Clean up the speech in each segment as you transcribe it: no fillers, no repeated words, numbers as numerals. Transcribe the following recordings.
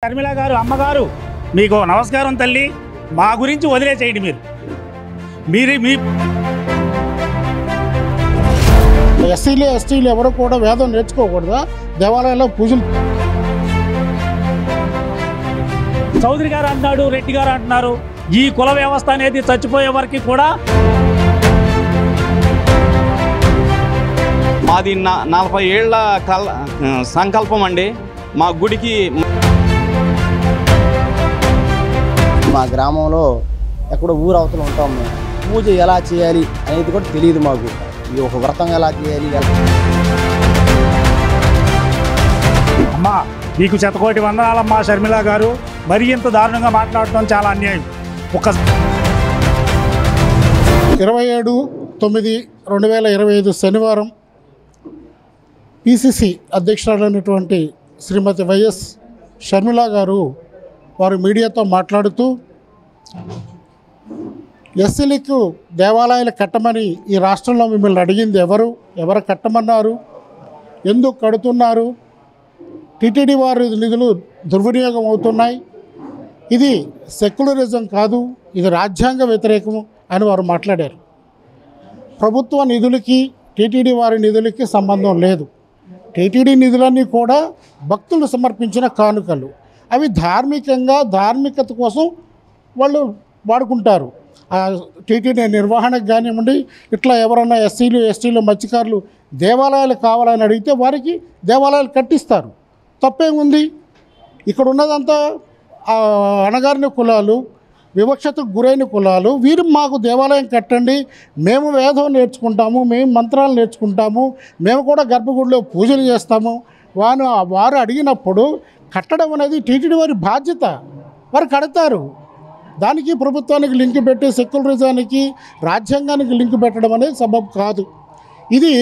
షర్మిల గారు అమ్మగారు మీకు నమస్కారం తల్లి. మా గురించి వదిలేసేయండి. మీరు మీ ఎస్సీలు ఎస్టీలు ఎవరు కూడా వేదం నేర్చుకోకూడదా? దేవాలయాల్లో పూజలు చౌదరి గారు అంటున్నాడు, రెడ్డి గారు అంటున్నారు. ఈ కుల వ్యవస్థ అనేది చచ్చిపోయే వరకు కూడా మాది 40 ఏళ్ల సంకల్పం అండి. మా గుడికి మా గ్రామంలో ఎక్కడో ఊరు అవతల ఉంటాం మేము. పూజ ఎలా చేయాలి అనేది కూడా తెలియదు మాకు. ఇది ఒక వ్రతం ఎలా చేయాలి. అమ్మా మీకు శతకోటి వందనాలమ్మా షర్మిల గారు. మరి ఇంత దారుణంగా మాట్లాడటం చాలా అన్యాయం. 27/9/2025 శనివారం పిసిసి అధ్యక్షురాలైనటువంటి శ్రీమతి వైఎస్ షర్మిల గారు వారు మీడియాతో మాట్లాడుతూ ఎస్సీలకు దేవాలయాలు కట్టమని ఈ రాష్ట్రంలో మిమ్మల్ని అడిగింది ఎవరు కట్టమన్నారు, ఎందుకు కడుతున్నారు, టీటీడీ వారి నిధులు దుర్వినియోగం అవుతున్నాయి, ఇది సెక్యులరిజం కాదు, ఇది రాజ్యాంగ వ్యతిరేకం అని వారు మాట్లాడారు. ప్రభుత్వ నిధులకి టీటీడీ వారి నిధులకి సంబంధం లేదు. టీటీడీ నిధులన్నీ కూడా భక్తులు సమర్పించిన కానుకలు. అవి ధార్మికత కోసం వాళ్ళు వాడుకుంటారు. టీటీడీ నిర్వహణకు కానివ్వండి, ఇట్లా ఎవరన్నా ఎస్సీలు ఎస్టీలు మత్స్యకారులు దేవాలయాలు కావాలని అడిగితే వారికి దేవాలయాలు కట్టిస్తారు. తప్పేముంది? ఇక్కడ ఉన్నదంతా అణగారిన కులాలు, వివక్షతకు గురైన కులాలు. వీరు మాకు దేవాలయం కట్టండి, మేము వేదం నేర్చుకుంటాము, మేము మంత్రాలు నేర్చుకుంటాము, మేము కూడా గర్భగుడిలో పూజలు చేస్తాము. వారు అడిగినప్పుడు కట్టడం అనేది టీటీడీ వారి బాధ్యత. వారు కడతారు. దానికి ప్రభుత్వానికి లింక్ పెట్టి సెక్యులరిజానికి రాజ్యాంగానికి లింక్ పెట్టడం అనేది సబబు కాదు. ఇది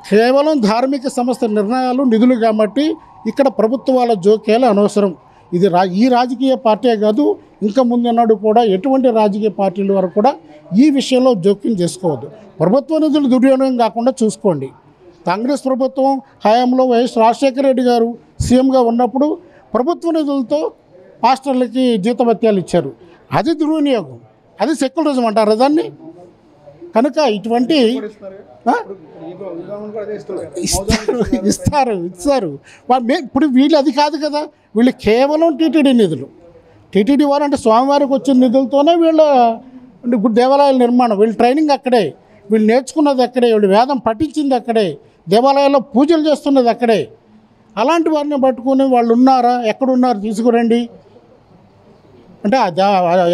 కేవలం ధార్మిక సంస్థ నిర్ణయాలు, నిధులు కాబట్టి ఇక్కడ ప్రభుత్వాల జోక్యాలు అనవసరం. ఇది ఈ రాజకీయ పార్టీ కాదు, ఇంకా ముందున్నాడు కూడా ఎటువంటి రాజకీయ పార్టీల వరకు కూడా ఈ విషయంలో జోక్యం చేసుకోవద్దు. ప్రభుత్వ నిధులు దుర్వినియోగం కాకుండా చూసుకోండి. కాంగ్రెస్ ప్రభుత్వం హయాంలో వైఎస్ రాజశేఖర రెడ్డి గారు సీఎంగా ఉన్నప్పుడు ప్రభుత్వ నిధులతో పాస్టర్లకి జీతభత్యాలు ఇచ్చారు. అది దుర్వినియోగం, అది సెక్యులరిజం అంటారు దాన్ని. కనుక ఇటువంటి ఇస్తారు. ఇప్పుడు వీళ్ళు అది కాదు కదా, వీళ్ళు కేవలం టీటీడీ నిధులు. టీటీడీ వారు అంటే స్వామివారికి వచ్చిన నిధులతోనే వీళ్ళ దేవాలయాల నిర్మాణం, వీళ్ళు ట్రైనింగ్ అక్కడే, వీళ్ళు నేర్చుకున్నది అక్కడే, వీళ్ళు వేదం పఠించింది అక్కడే, దేవాలయాల్లో పూజలు చేస్తున్నది అక్కడే. అలాంటి వారిని పట్టుకుని వాళ్ళు ఉన్నారా, ఎక్కడున్నారు తీసుకురండి అంటే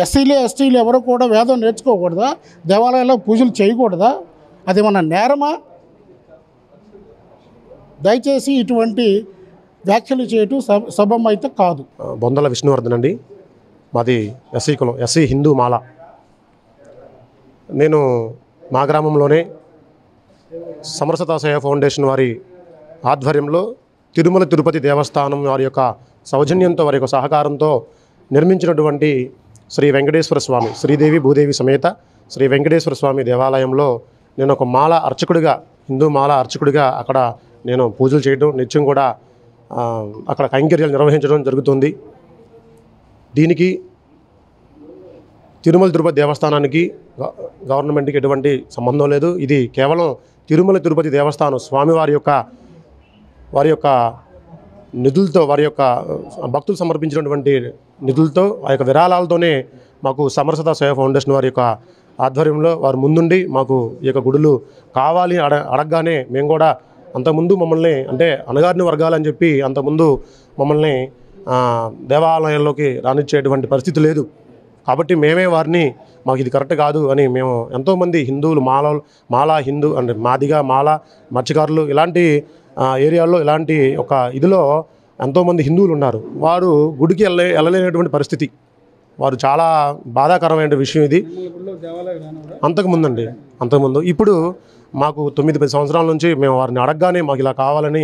ఎస్సీలు ఎస్టీలు ఎవరు కూడా వేదం నేర్చుకోకూడదా? దేవాలయాల్లో పూజలు చేయకూడదా? అది మన నేరమా? దయచేసి ఇటువంటి వ్యాఖ్యలు చేయటం సబబం అయితే కాదు. బొందల విష్ణువర్ధన్ అండి. మాది ఎస్సీ కులం, ఎస్సీ హిందూ మాల. నేను మా గ్రామంలోనే సమరసత సేవ ఫౌండేషన్ వారి ఆధ్వర్యంలో తిరుమల తిరుపతి దేవస్థానం వారి యొక్క సౌజన్యంతో, వారి యొక్క సహకారంతో నిర్మించినటువంటి శ్రీ వెంకటేశ్వర స్వామి, శ్రీదేవి భూదేవి సమేత శ్రీ వెంకటేశ్వర స్వామి దేవాలయంలో నేను ఒక మాల అర్చకుడిగా, హిందూ మాల అర్చకుడిగా అక్కడ నేను పూజలు చేయడం, నిత్యం కూడా అక్కడ కైంకర్యాలు నిర్వహించడం జరుగుతుంది. దీనికి తిరుమల తిరుపతి దేవస్థానానికి గవర్నమెంట్కి ఎటువంటి సంబంధం లేదు. ఇది కేవలం తిరుమల తిరుపతి దేవస్థానం స్వామివారి యొక్క నిధులతో, వారి యొక్క భక్తులు సమర్పించినటువంటి నిధులతో, ఆ యొక్క విరాళాలతోనే మాకు సమరసత సేవ ఫౌండేషన్ వారి యొక్క ఆధ్వర్యంలో వారు ముందుండి మాకు ఈ యొక్క గుడులు కావాలి అడగగానే మేము కూడా అంతకుముందు మమ్మల్ని అంటే అణగారిన వర్గాలని చెప్పి అంతకుముందు మమ్మల్ని దేవాలయంలోకి రానిచ్చేటువంటి పరిస్థితి లేదు. కాబట్టి మేమే వారిని మాకు ఇది కరెక్ట్ కాదు అని మేము ఎంతోమంది హిందువులు మాలా హిందూ అంటే మాదిగా మాల మత్స్యకారులు ఇలాంటి ఏరియాల్లో ఇలాంటి ఒక ఇదిలో ఎంతోమంది హిందువులు ఉన్నారు. వారు గుడికి వెళ్ళలేనటువంటి పరిస్థితి, వారు చాలా బాధాకరమైన విషయం ఇది. అంతకుముందు ఇప్పుడు మాకు 9-10 సంవత్సరాల నుంచి మేము వారిని అడగగానే మాకు ఇలా కావాలని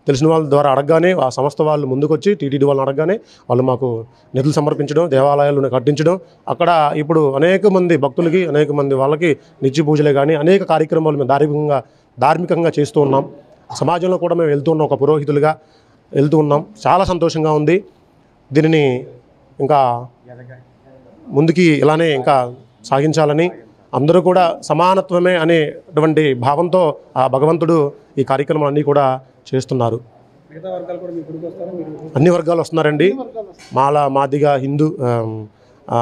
తెలిసిన వాళ్ళ ద్వారా అడగగానే ఆ సంస్థ వాళ్ళు ముందుకొచ్చి టీటీడీ వాళ్ళని అడగగానే వాళ్ళు మాకు నిధులు సమర్పించడం, దేవాలయాలను కట్టించడం. అక్కడ ఇప్పుడు అనేక మంది భక్తులకి, అనేక మంది వాళ్ళకి నిత్య పూజలే కానీ అనేక కార్యక్రమాలు మేము ధార్మికంగా చేస్తూ ఉన్నాం. సమాజంలో కూడా మేము వెళ్తూ ఉన్నాం, ఒక పురోహితులుగా వెళ్తూ ఉన్నాం. చాలా సంతోషంగా ఉంది. దీనిని ఇంకా ముందుకి ఇలానే ఇంకా సాగించాలని, అందరూ కూడా సమానత్వమే అనేటువంటి భావంతో ఆ భగవంతుడు ఈ కార్యక్రమాలన్నీ కూడా చేస్తున్నారు. అన్ని వర్గాలు వస్తున్నారండి. మాల, మాదిగ, హిందూ,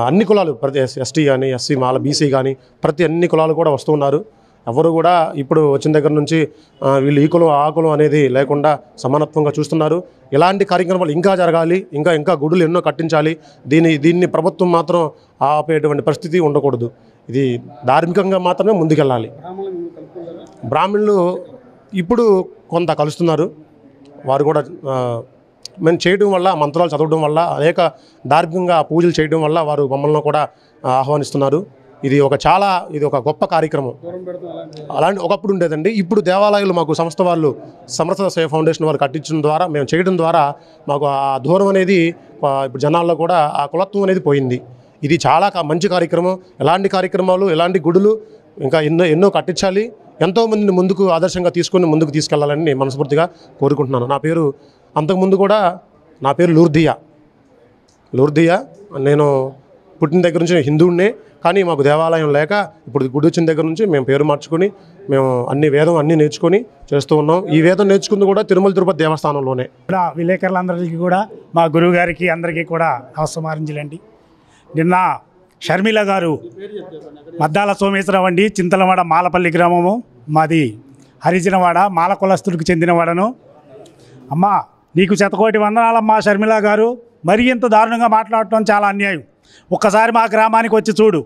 అన్ని కులాలు, ప్రతి ఎస్టీ కానీ, ఎస్సీ, మాల, బీసీ కానీ ప్రతి అన్ని కులాలు కూడా వస్తున్నారు. ఎవరు కూడా ఇప్పుడు వచ్చిన దగ్గర నుంచి వీళ్ళు ఈ కులం ఆ కులం అనేది లేకుండా సమానత్వంగా చూస్తున్నారు. ఇలాంటి కార్యక్రమాలు ఇంకా జరగాలి, ఇంకా గుడులు ఎన్నో కట్టించాలి. దీన్ని ప్రభుత్వం మాత్రం ఆపేటువంటి పరిస్థితి ఉండకూడదు. ఇది ధార్మికంగా మాత్రమే ముందుకెళ్ళాలి. బ్రాహ్మణులు ఇప్పుడు కొంత కలుస్తున్నారు. వారు కూడా మేము చేయడం వల్ల, మంత్రాలు చదవడం వల్ల, అనేక ధార్మికంగా పూజలు చేయడం వల్ల వారు మమ్మల్ని కూడా ఆహ్వానిస్తున్నారు. ఇది ఒక గొప్ప కార్యక్రమం. అలాంటి ఒకప్పుడు ఉండేదండి. ఇప్పుడు దేవాలయాలు మాకు సంస్థ వాళ్ళు, సమర్థ సేవ ఫౌండేషన్ వారు కట్టించడం ద్వారా, మేము చేయడం ద్వారా మాకు ఆ దూరం అనేది ఇప్పుడు జనాల్లో కూడా ఆ కులత్వం అనేది పోయింది. ఇది చాలా మంచి కార్యక్రమం. ఎలాంటి కార్యక్రమాలు, ఎలాంటి గుడులు ఇంకా ఎన్నో కట్టించాలి. ఎంతోమందిని ముందుకు ఆదర్శంగా తీసుకొని ముందుకు తీసుకెళ్లాలని నేను మనస్ఫూర్తిగా కోరుకుంటున్నాను. అంతకుముందు కూడా నా పేరు లూర్దియా. నేను పుట్టిన దగ్గర నుంచి హిందువునే, కానీ మాకు దేవాలయం లేక ఇప్పుడు గుడి వచ్చిన దగ్గర నుంచి మేము పేరు మార్చుకొని మేము వేదం అన్నీ నేర్చుకొని చేస్తూ ఉన్నాం. ఈ వేదం నేర్చుకుంది కూడా తిరుమల తిరుపతి దేవస్థానంలోనే. విలేకరులందరికీ కూడా, మా గురువు గారికి అందరికీ కూడా నమస్కారించలేండి. నిన్న షర్మిల గారు, మద్దాల సోమేశ్వరరావు అండి, చింతలవాడ మాలపల్లి గ్రామము మాది, హరిజనవాడ మాల కులస్తుడికి చెందినవాడను. అమ్మా నీకు శతకోటి వందనాలమ్మా షర్మిల గారు. మరీ ఇంత దారుణంగా మాట్లాడటం చాలా అన్యాయం. ఒక్కసారి మా గ్రామానికి వచ్చి చూడు.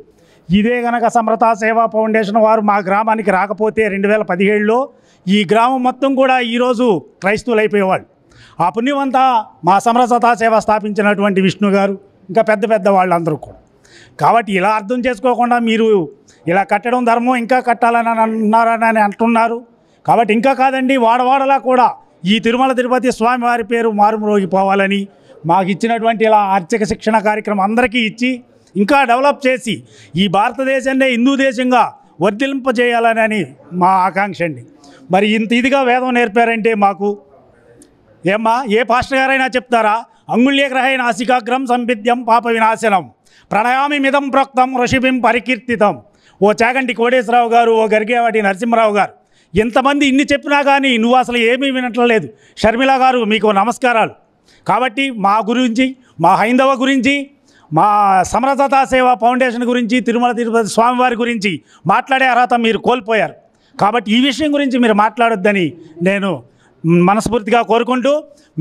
ఇదే గనక సమరతా సేవా ఫౌండేషన్ వారు మా గ్రామానికి రాకపోతే 2017లో ఈ గ్రామం మొత్తం కూడా ఈరోజు క్రైస్తవులు అయిపోయేవాళ్ళు. ఆ పుణ్యమంతా మా సమరతా సేవ స్థాపించినటువంటి విష్ణు గారు, ఇంకా పెద్ద వాళ్ళందరూ కూడా. కాబట్టి ఇలా అర్థం చేసుకోకుండా మీరు ఇలా కట్టడం ధర్మం, ఇంకా కట్టాలని అన్నారని అంటున్నారు. కాబట్టి ఇంకా కాదండి, వాడవాడలా కూడా ఈ తిరుమల తిరుపతి స్వామివారి పేరు మారుమ్రోగిపోవాలని మాకు ఇచ్చినటువంటి ఇలా అర్చక శిక్షణ కార్యక్రమం అందరికీ ఇచ్చి ఇంకా డెవలప్ చేసి ఈ భారతదేశాన్ని హిందూ దేశంగా వర్ధింపజేయాలని మా ఆకాంక్ష అండి. మరి ఇంత ఇదిగా వేదం నేర్పారంటే మాకు ఏమ్మా, ఏ పాస్టర్ గారైనా చెప్తారా? అంగుళ్యగ్రహై నాసికాగ్రం సంవిద్యం పాప వినాశనం ప్రణయామి మిదం ప్రోక్తం ఋషిభిం పరికీర్తితం. ఓ చాగంటి కోటేశ్వరరావు గారు, ఓ గరిగేవాటి నరసింహరావు గారు, ఎంతమంది ఇన్ని చెప్పినా కానీ నువ్వు అసలు ఏమీ వినట్లేదు. షర్మిల గారు మీకు నమస్కారాలు. కాబట్టి మా గురించి, మా హైందవ గురించి, మా సమరతా సేవా ఫౌండేషన్ గురించి, తిరుమల తిరుపతి స్వామివారి గురించి మాట్లాడే అర్హత మీరు కోల్పోయారు. కాబట్టి ఈ విషయం గురించి మీరు మాట్లాడొద్దని నేను మనస్ఫూర్తిగా కోరుకుంటూ,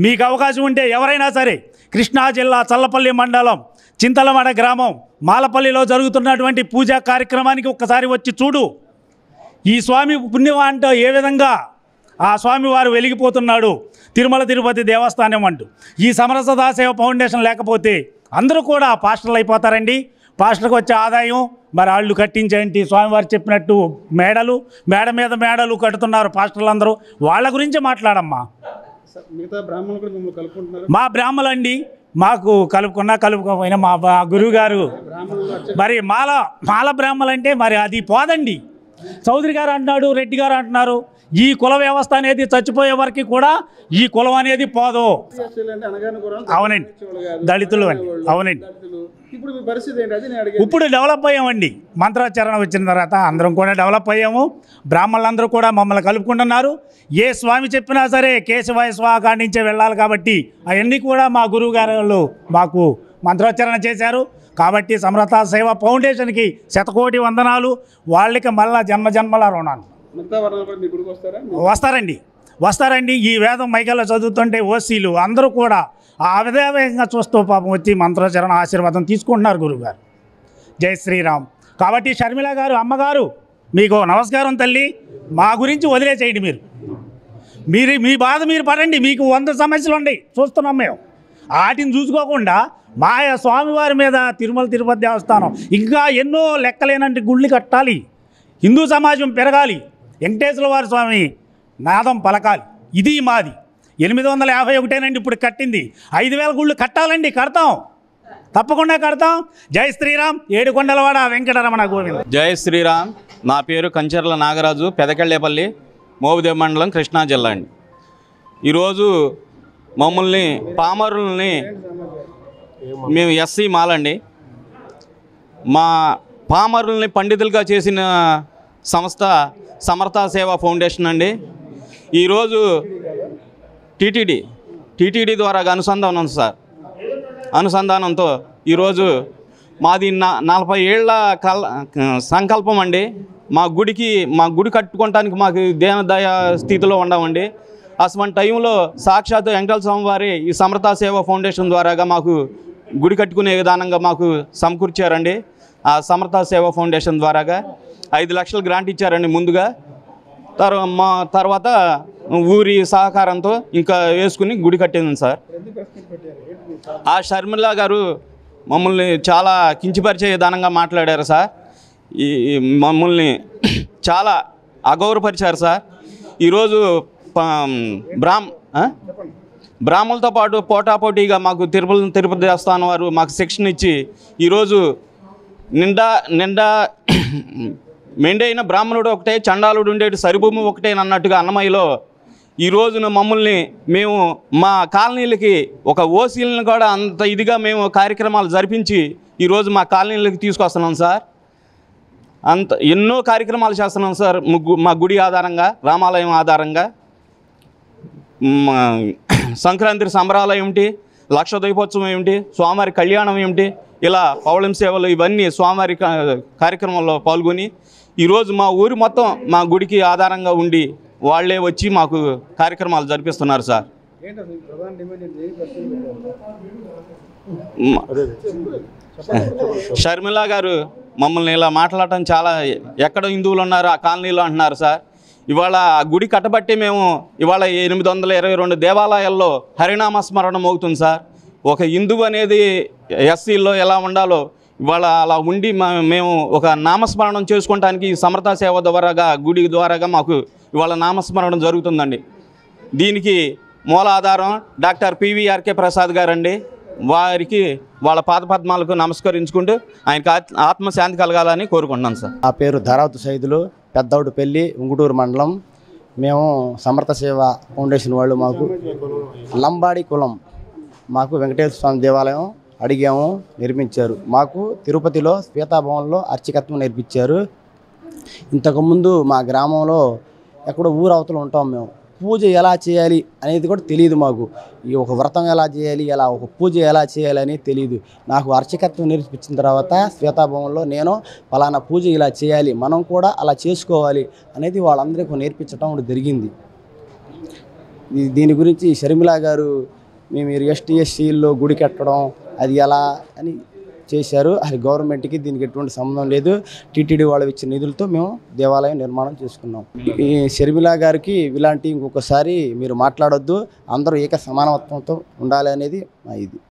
మీకు అవకాశం ఉంటే ఎవరైనా సరే కృష్ణా జిల్లా చల్లపల్లి మండలం చింతలవాడ గ్రామం మాలపల్లిలో జరుగుతున్నటువంటి పూజా కార్యక్రమానికి ఒక్కసారి వచ్చి చూడు. ఈ స్వామి పుణ్యం అంటే ఏ విధంగా ఆ స్వామివారు వెలిగిపోతున్నాడు తిరుమల తిరుపతి దేవస్థానం అంటూ. ఈ సమరసతా సేవ ఫౌండేషన్ లేకపోతే అందరూ కూడా పాస్టర్లు అయిపోతారండి. పాస్టర్కి వచ్చే ఆదాయం మరి వాళ్ళు కట్టించేంటి, స్వామివారు చెప్పినట్టు మేడ మీద మేడలు కడుతున్నారు పాస్టర్లు అందరూ. వాళ్ళ గురించి మాట్లాడమ్మా. మా బ్రాహ్మణులు అండి, మాకు కలుపుకోకపోయినా మా గురువు గారు మరి మాల బ్రాహ్మణులు అంటే మరి అది పోదండి. చౌదరి గారు అంటున్నాడు, రెడ్డి గారు అంటున్నారు, ఈ కుల వ్యవస్థ అనేది చచ్చిపోయే వరకు కూడా ఈ కులం అనేది పోదు. అవునండి, దళితులు అండి, అవునండి. ఇప్పుడు డెవలప్ అయ్యామండి. మంత్రాచరణ వచ్చిన తర్వాత అందరం కూడా డెవలప్ అయ్యాము. బ్రాహ్మణులందరూ కూడా మమ్మల్ని కలుపుకుంటున్నారు. ఏ స్వామి చెప్పినా సరే కేశవాయ స్వా కాడి నుంచే వెళ్ళాలి. కాబట్టి అవన్నీ కూడా మా గురువు గారు మాకు మంత్రోచ్చరణ చేశారు. కాబట్టి సమరతా సేవా ఫౌండేషన్కి శతకోటి వందనాలు. వాళ్ళకి మళ్ళా జన్మల రుణాలు. వస్తారండి. ఈ వేదం మైకల్లో చదువుతుంటే ఓసీలు అందరూ కూడా ఆ విధంగా చూస్తూ పాపం వచ్చి మంత్రోచ్చరణ ఆశీర్వాదం తీసుకుంటున్నారు గురువుగారు. జై శ్రీరామ్. కాబట్టి షర్మిల గారు, అమ్మగారు మీకు నమస్కారం తల్లి. మా గురించి వదిలేసేయండి. మీరు మీ బాధ మీరు పడండి. మీకు 100 సమస్యలు ఉన్నాయి, చూస్తున్నాం మేము. వాటిని చూసుకోకుండా మా స్వామివారి మీద తిరుమల తిరుపతి దేవస్థానం ఇంకా ఎన్నో లెక్కలేనంటి గుళ్ళు కట్టాలి. హిందూ సమాజం పెరగాలి. వెంకటేశ్వర వారి స్వామి నాదం పలకాలి. ఇది మాది. 851 ఇప్పుడు కట్టింది. 5000 గుళ్ళు కట్టాలండి. కడతాం, తప్పకుండా కడతాం. జై శ్రీరామ్. ఏడుకొండలవాడ వెంకటరమణ గోవింద. జై శ్రీరామ్. నా పేరు కంచర్ల నాగరాజు, పెదకళ్ళేపల్లి, మోబుదేవ్ మండలం, కృష్ణా జిల్లా అండి. ఈరోజు మమ్మల్ని పామరుల్ని మేము ఎస్సీ మాలండి. మా పామరుల్ని పండితులుగా చేసిన సంస్థ సమర్థ సేవా ఫౌండేషన్ అండి. ఈరోజు టీటీడీ ద్వారా అనుసంధానం సార్. అనుసంధానంతో ఈరోజు మాది 40 ఏళ్ల సంకల్పం అండి. మా గుడి కట్టుకోవటానికి మాకు దేనదయ స్థితిలో ఉండమండి. అటువంటి టైంలో సాక్షాత్ వెంకటేశ్వర స్వామి వారి ఈ సమర్థ సేవా ఫౌండేషన్ ద్వారాగా మాకు గుడి కట్టుకునే విధానంగా మాకు సమకూర్చారండి. ఆ సమర్థ సేవా ఫౌండేషన్ ద్వారాగా 5 లక్షలు గ్రాంట్ ఇచ్చారండి ముందుగా. తర్వాత ఊరి సహకారంతో ఇంకా వేసుకుని గుడి కట్టింది సార్. ఆ షర్మిల గారు మమ్మల్ని చాలా కించపరిచే విధానంగా మాట్లాడారు సార్. మమ్మల్ని చాలా అగౌరవపరిచారు సార్. ఈరోజు బ్రాహ్మణులతో పాటు పోటాపోటీగా మాకు తిరుపతి దేవస్థానం వారు మాకు శిక్షణ ఇచ్చి ఈరోజు నిండా మెండైన బ్రాహ్మణుడు ఒకటే, చండాలుడు ఉండేటి సరిభూమి ఒకటే అన్నట్టుగా అన్నమయ్యలో ఈ రోజున మమ్మల్ని మేము మా కాలనీలకి ఒక ఓసీలను కూడా అంత ఇదిగా మేము కార్యక్రమాలు జరిపించి ఈరోజు మా కాలనీలకి తీసుకొస్తున్నాం సార్. ఎన్నో కార్యక్రమాలు చేస్తున్నాం సార్. మా గుడి ఆధారంగా, రామాలయం ఆధారంగా, సంక్రాంతి సంబరాలు ఏమిటి, లక్ష దీపోత్సవం ఏమిటి, స్వామివారి కళ్యాణం ఏమిటి, ఇలా పౌళం సేవలు ఇవన్నీ స్వామివారి కార్యక్రమంలో పాల్గొని ఈరోజు మా ఊరి మొత్తం మా గుడికి ఆధారంగా ఉండి వాళ్ళే వచ్చి మాకు కార్యక్రమాలు జరిపిస్తున్నారు సార్. షర్మిల గారు మమ్మల్ని ఇలా మాట్లాడటం చాలా, ఎక్కడ హిందువులు ఉన్నారు ఆ కాలనీలో అంటున్నారు సార్. ఇవాళ ఆ గుడి కట్టబట్టి మేము ఇవాళ 822 దేవాలయాల్లో హరినామస్మరణ మోగుతుంది సార్. ఒక హిందువు అనేది ఎస్సీల్లో ఎలా ఉండాలో ఇవాళ అలా ఉండి మేము ఒక నామస్మరణం చేసుకోవడానికి సమర్థ సేవ ద్వారాగా, గుడి ద్వారాగా మాకు ఇవాళ నామస్మరణం జరుగుతుందండి. దీనికి మూల ఆధారం డాక్టర్ పివిఆర్కే ప్రసాద్ గారండి. వారికి వాళ్ళ పాదపద్మాలకు నమస్కరించుకుంటూ ఆయనకి ఆత్మశాంతి కలగాలని కోరుకుంటున్నాను సార్. నా పేరు ధరావతి సైదులు, పెద్దౌడుపల్లి, ఉంగుటూరు మండలం. మేము సమర్థ సేవ ఫౌండేషన్ వాళ్ళు మాకు లంబాడి కులం, మాకు వెంకటేశ్వర స్వామి దేవాలయం అడిగాము, నిర్మించారు. మాకు తిరుపతిలో శ్వేతాభవన్లో అర్చకత్వం నేర్పించారు. ఇంతకుముందు మా గ్రామంలో ఎక్కడో ఊరు అవతల ఉంటాం మేము. పూజ ఎలా చేయాలి అనేది కూడా తెలియదు మాకు. ఈ ఒక వ్రతం ఎలా చేయాలి, ఒక పూజ ఎలా చేయాలి అని తెలియదు. నాకు అర్చకత్వం నేర్పించిన తర్వాత శ్వేతాభవన్లో నేను ఫలానా పూజ ఇలా చేయాలి, మనం కూడా అలా చేసుకోవాలి అనేది వాళ్ళందరికీ నేర్పించడం జరిగింది. దీని గురించి షర్మిల గారు మేము ఎస్టీఎస్సీల్లో గుడి కట్టడం అది ఎలా అని చేశారు. అది గవర్నమెంట్కి దీనికి ఎటువంటి సంబంధం లేదు. టీటీడీ వాళ్ళు ఇచ్చిన నిధులతో మేము దేవాలయం నిర్మాణం చేసుకున్నాం. ఈ షర్మిల గారికి ఇలాంటి ఇంకొకసారి మీరు మాట్లాడొద్దు, అందరూ ఏక సమానత్వంతో ఉండాలి అనేది మా ఇది.